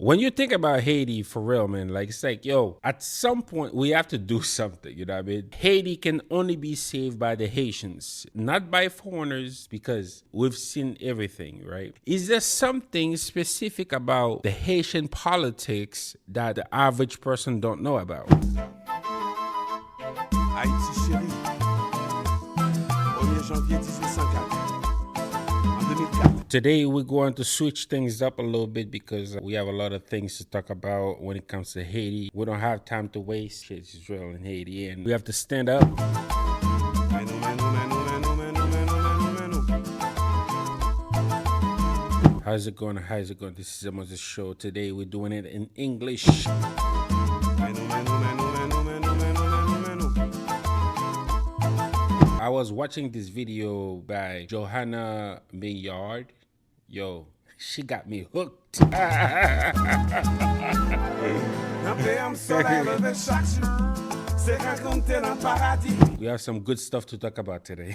When you think about Haiti, for real, man, like it's like, yo, at some point we have to do something, you know what I mean? Haiti can only be saved by the Haitians, not by foreigners, because we've seen everything, right? Is there something specific about the Haitian politics that the average person don't know about? Haïti chérie, 1er janvier 1804, en 2004. Today, we're going to switch things up a little bit because we have a lot of things to talk about when it comes to Haiti. We don't have time to waste. Shit, Israel and Haiti, and we have to stand up. How's it going? How's it going? This is Moses Show. Today, we're doing it in English. I was watching this video by Johanna Maillard. Yo, she got me hooked. We have some good stuff to talk about today.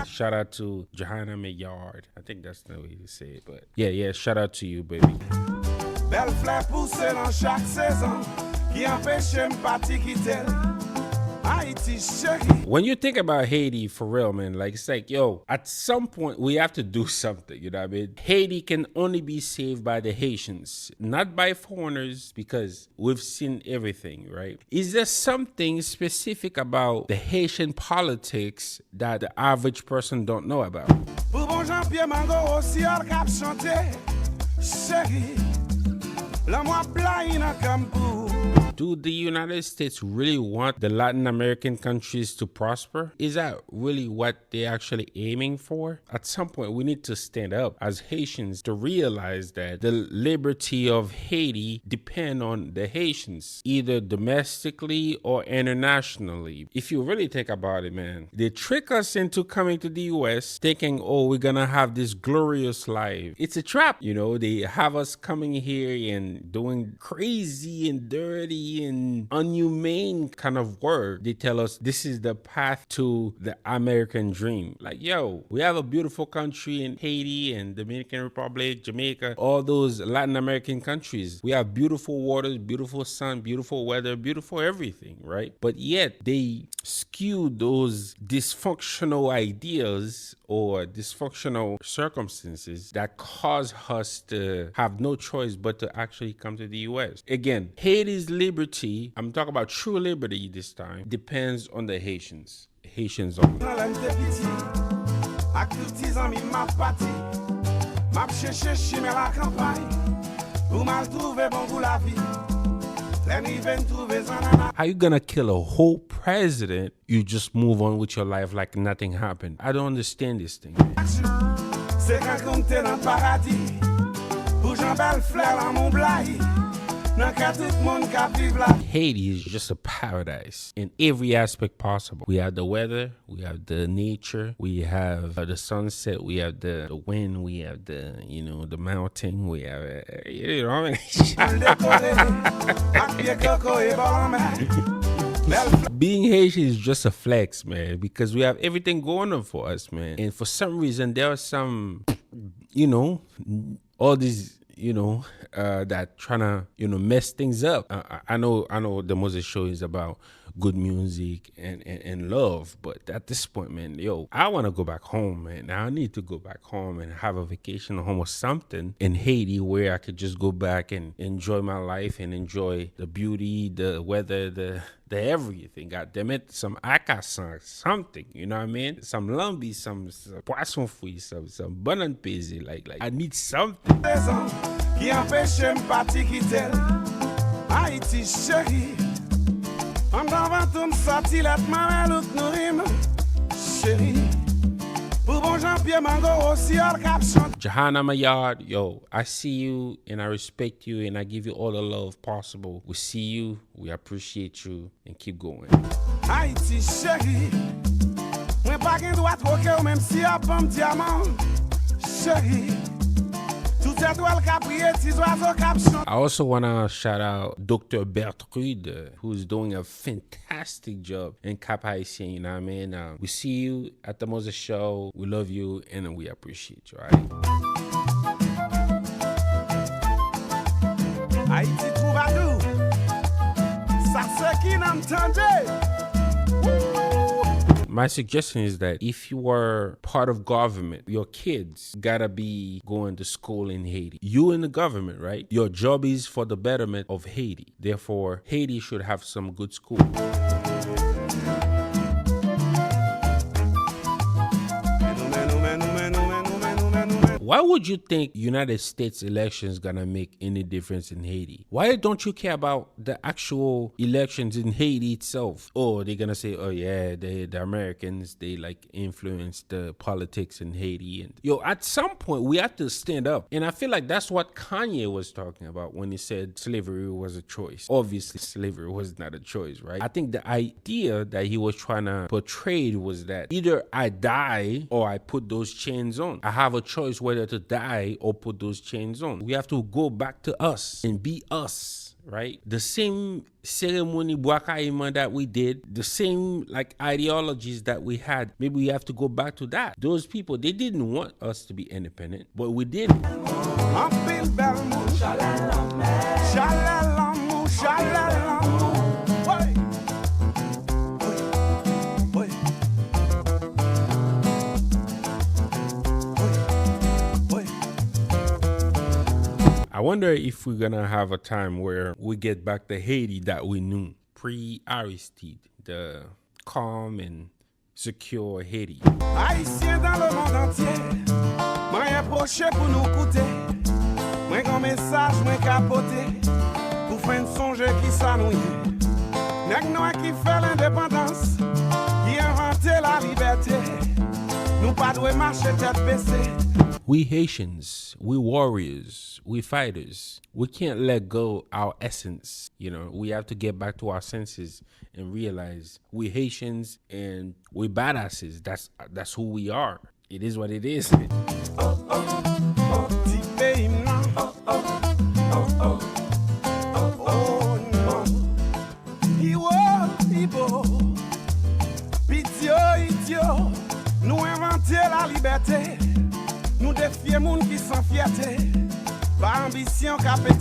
Shout out to Johanna Maillard. I think that's the way to say it, but yeah, shout out to you, baby. Belle fleur pousse dans chaque saison qui empêche m'pati quitter Haiti chérie. When you think about Haiti, for real, man, like it's like, yo, at some point we have to do something, you know what I mean? Haiti can only be saved by the Haitians, not by foreigners, because we've seen everything, right? Is there something specific about the Haitian politics that the average person don't know about? Do the United States really want the Latin American countries to prosper? Is that really what they're actually aiming for? At some point, we need to stand up as Haitians to realize that the liberty of Haiti depends on the Haitians, either domestically or internationally. If you really think about it, man, they trick us into coming to the US thinking, oh, we're gonna have this glorious life. It's a trap, you know. They have us coming here and doing crazy and dirty and unhumane kind of work. They tell us this is the path to the American dream. Like, yo, we have a beautiful country in Haiti and Dominican Republic, Jamaica, all those Latin American countries. We have beautiful waters, beautiful sun, beautiful weather, beautiful everything, right? But yet they skew those dysfunctional ideas or dysfunctional circumstances that cause us to have no choice but to actually come to the US. Again, Haiti's liberty, I'm talking about true liberty this time, depends on the Haitians. Haitians only. How you gonna kill a whole president? You just move on with your life like nothing happened. I don't understand this thing. Haiti is just a paradise in every aspect possible. We have the weather, we have the nature, we have the sunset, we have the wind, we have the, you know, the mountain, we have, you know what I mean? Being Haitian is just a flex, man, because we have everything going on for us, man. And for some reason, there are some, you know, all these, you know, that trying to, you know, mess things up. I know the Moses Show is about good music and love, but at this point, man, yo, I want to go back home, man. I need to go back home and have a vacation home or something in Haiti where I could just go back and enjoy my life and enjoy the beauty, the weather, the everything. God damn it, some akasan, something, you know what I mean? Some lambi, some poisson fouille, some banan pezi, like I need something. Johanna Maillard, yo, I see you and I respect you and I give you all the love possible. We see you, we appreciate you, and keep going. Haiti chérie, mwen pa gen droit troke ou même si a pam diamant. Chérie, I also want to shout out Dr. Bertrude, who's doing a fantastic job in Cap Haitien. You know what I mean? We see you at the Moses Show. We love you and we appreciate you. All right? Haiti troubadour, ça c'est qui n'entendait. My suggestion is that if you are part of government, your kids gotta be going to school in Haiti. You in the government, right? Your job is for the betterment of Haiti. Therefore, Haiti should have some good schools. Why would you think United States elections gonna make any difference in Haiti? Why don't you care about the actual elections in Haiti itself? Or they're gonna say, oh yeah, the Americans, they like influence the politics in Haiti. And at some point we have to stand up. And I feel like that's what Kanye was talking about when he said slavery was a choice. Obviously, slavery was not a choice, right? I think the idea that he was trying to portray was that either I die or I put those chains on. I have a choice whether to die or put those chains on. We have to go back to us and be us, right? The same ceremony Bwakaima that we did, the same like ideologies that we had. Maybe we have to go back to that. Those people, they didn't want us to be independent, but we did. I wonder if we're gonna have a time where we get back the Haiti that we knew pre-Aristide, the calm and secure Haiti. Haïtien dans le monde entier, moi approché pour nous écouter. Moi grand message, moi capoté, pour faire songer qui s'ennuie. Nèg noir qui fait l'indépendance, qui inventé la liberté. Nous pas doué marcher tête baissée. We Haitians, we warriors, we fighters. We can't let go our essence. We have to get back to our senses and realize we Haitians and we badasses. That's who we are. It is what it is. Nous inventer la liberté.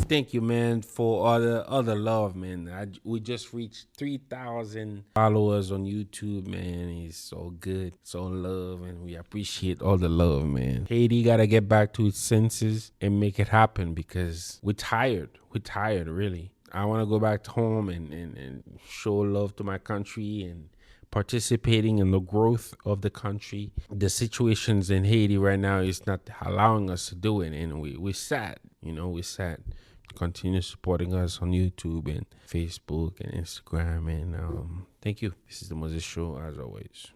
Thank you, man, for all the other love, man. We just reached 3,000 followers on YouTube, man. It's so good, so love, and we appreciate all the love, man. Haiti gotta get back to its senses and make it happen because we're tired. We're tired, really. I want to go back home and show love to my country and participating in the growth of the country. The situations in Haiti right now is not allowing us to do it, and we're sad. We're sad. Continue supporting us on YouTube and Facebook and Instagram, and thank you. This is the Moses Show, as always.